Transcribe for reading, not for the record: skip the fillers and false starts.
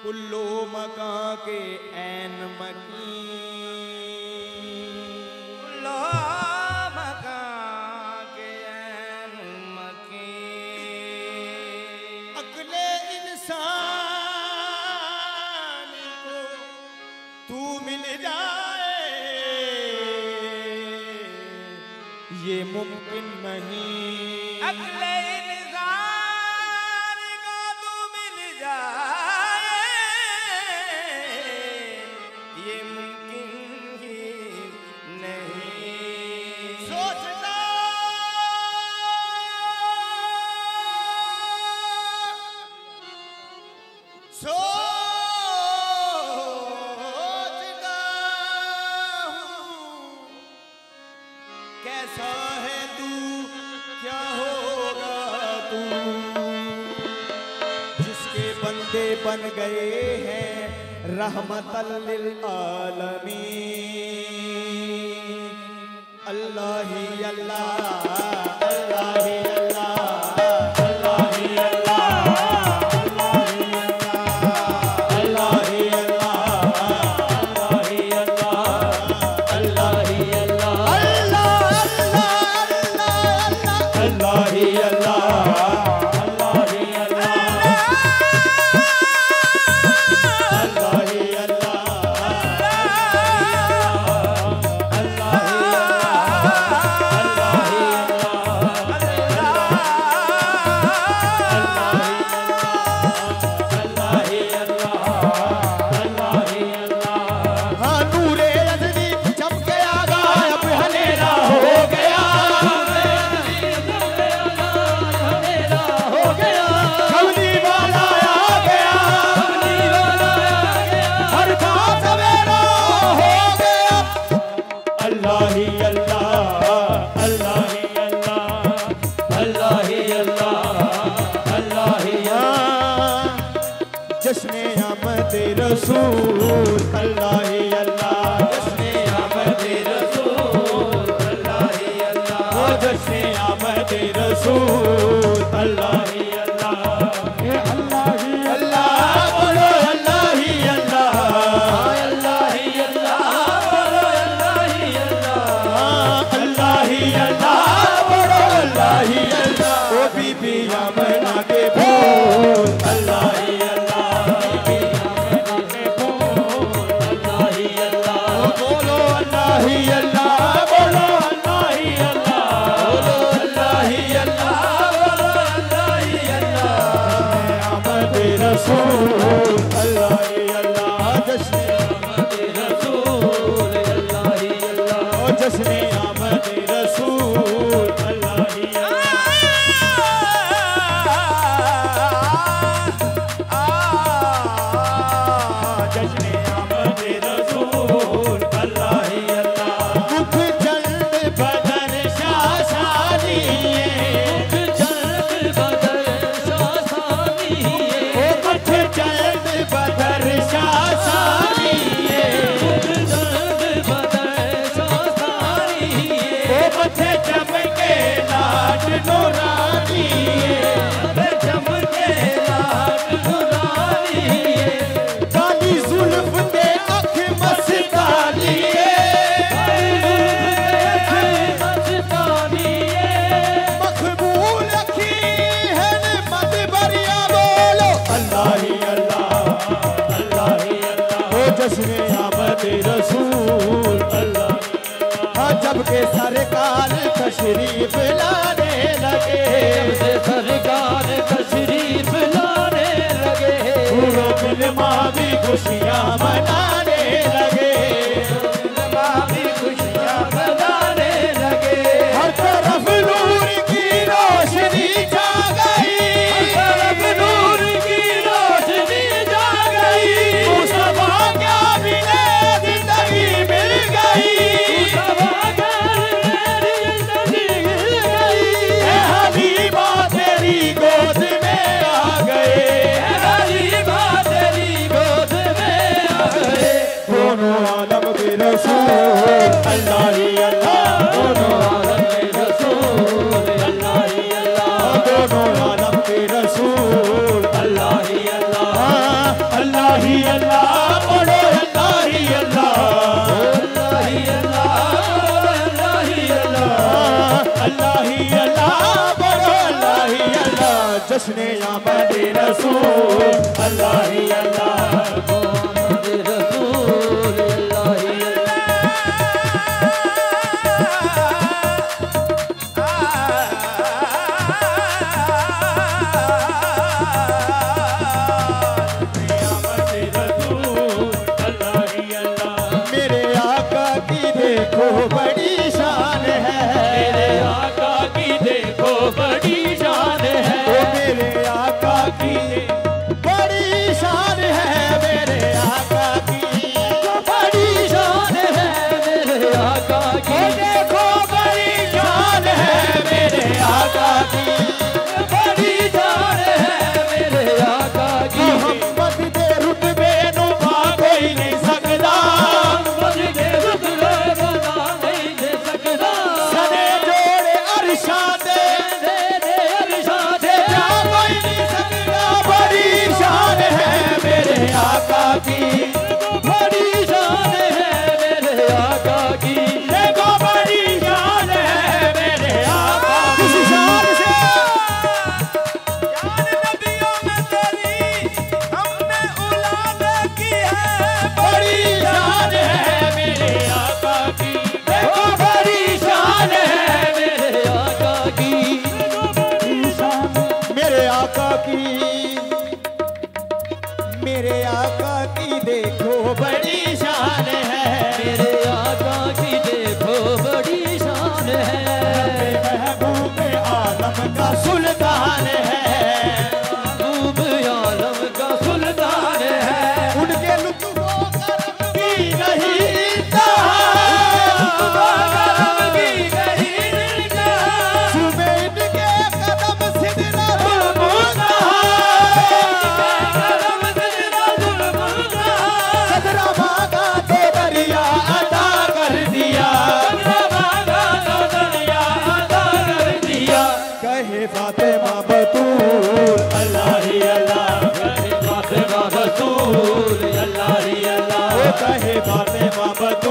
कुल्लो मका के ऐन मकी कुल्लो मका के ऐन मकी अगले इंसान को तू मिल जाए ये मुमकिन नहीं। अगले इंसान को तू मिल जाए ये मुमकिन ही नहीं। सोचता हूँ कैसा है तू, क्या होगा तू, जिसके बंदे बन गए हैं रहमतल लिल आलमीन। अल्लाह ही अल्लाह, अल्लाह ही अल्लाह, अल्लाह ही अल्लाह, अल्लाह ही अल्लाह, अल्लाह ही अल्लाह, अल्लाह ही अल्लाह, अल्लाह ही अल्लाह, अल्लाह ही जश्ने आमद रसूल अल्लाह ही अल्लाह, जश्ने आमद रसूल अल्लाह ही अल्लाह, जश्ने आमद रसूल अल्लाह ही अल्लाह, अल्लाह ही अल्लाह, बोलो अल्लाह ही अल्लाह, अल्लाह ही अल्लाह, बोलो अल्लाह ही अल्लाह, अल्लाह ही अल्लाह, बोलो अल्लाह ही अल्लाह। ओ बीबी आमना के फूल अल्लाह ही रसूल अल्लाह। जब के सरकार तशरीफ लाने लगे, जब से सरकार तशरीफ लाने लगे, मुसलमान भी खुशियाँ मनाने लगे, मुसलमान भी खुशियाँ मनाने लगे। हर तरफ नूर की रोशनी छा गई, हर तरफ नूर की रोशनी छा गई। मुस्तफा क्या मिले जिंदगी मिल गई, मुस्तफा क्या मिले जिंदगी मिल गई। ए हबीबा तेरी गोद में आ गए, हबीबा तेरी गोद में आ गए। दोनों आलम के रसूल अल्लाह ही अल्लाह, दोनों आलम के रसूल अल्लाह ही अल्लाह, दोनों आलम के रसूल अल्लाह ही अल्लाह, अल्लाह ही अल्लाह, बोलो अल्लाह ही अल्लाह, अल्लाह ही अल्लाह, अल्लाह ही अल्लाह, अल्लाह ही अल्लाह, बोलो अल्लाह ही अल्लाह। जश्न आमद रसूल अल्लाह ही अल्लाह, मोहम्मद रसूल अल्लाह ही मेरे आका की देखो बड़ी शान है, मेरे आका की देखो बड़ी शान है। ओ मेरे आका की बड़ी शान है, मेरे आका की बड़ी शान है, मेरे आका ओ की देखो बड़ी शान है, मेरे आका की बड़ी शान है। मेरे आका की मोहम्मद दे रुतबे नु पा कोई नहीं सकदा, मोहम्मद के रुतबे बना नहीं दे सकता। सने जोड़े अरशाद तेरे अरशाद जा कोई नहीं सकदा, बड़ी शान है मेरे आका की, बड़ी शान है। मेरे आका की देखो बड़ी शान है मेरे आका की। किसी शान से यार नबियों में तेरी हमने औलाद की है। बड़ी शान है मेरे आका की, देखो बड़ी शान है मेरे आका की मेरे आका की, मेरे आका की देखो बड़ी शान है, मेरे आका की देखो बड़ी शान है। महबूब आलम का सुल्तान है, महबूब आलम का सुल्तान है। उनके लुत्फो करम की नहीं इंतहा, करम की नहीं इंतहा। सुबह इनके कदम सिदरतुल मुंतहा, कदम सिदरतुल मुंतहा। सदरा मांगा तो दरिया अता कर दिया, मांगा तो दरिया अता कर दिया। कहे फातिमा बतूल अल्लाह ही अल्लाह, फातिमा रसूल अल्लाह ही अल्लाह। ओ कहे फातिमा बतूल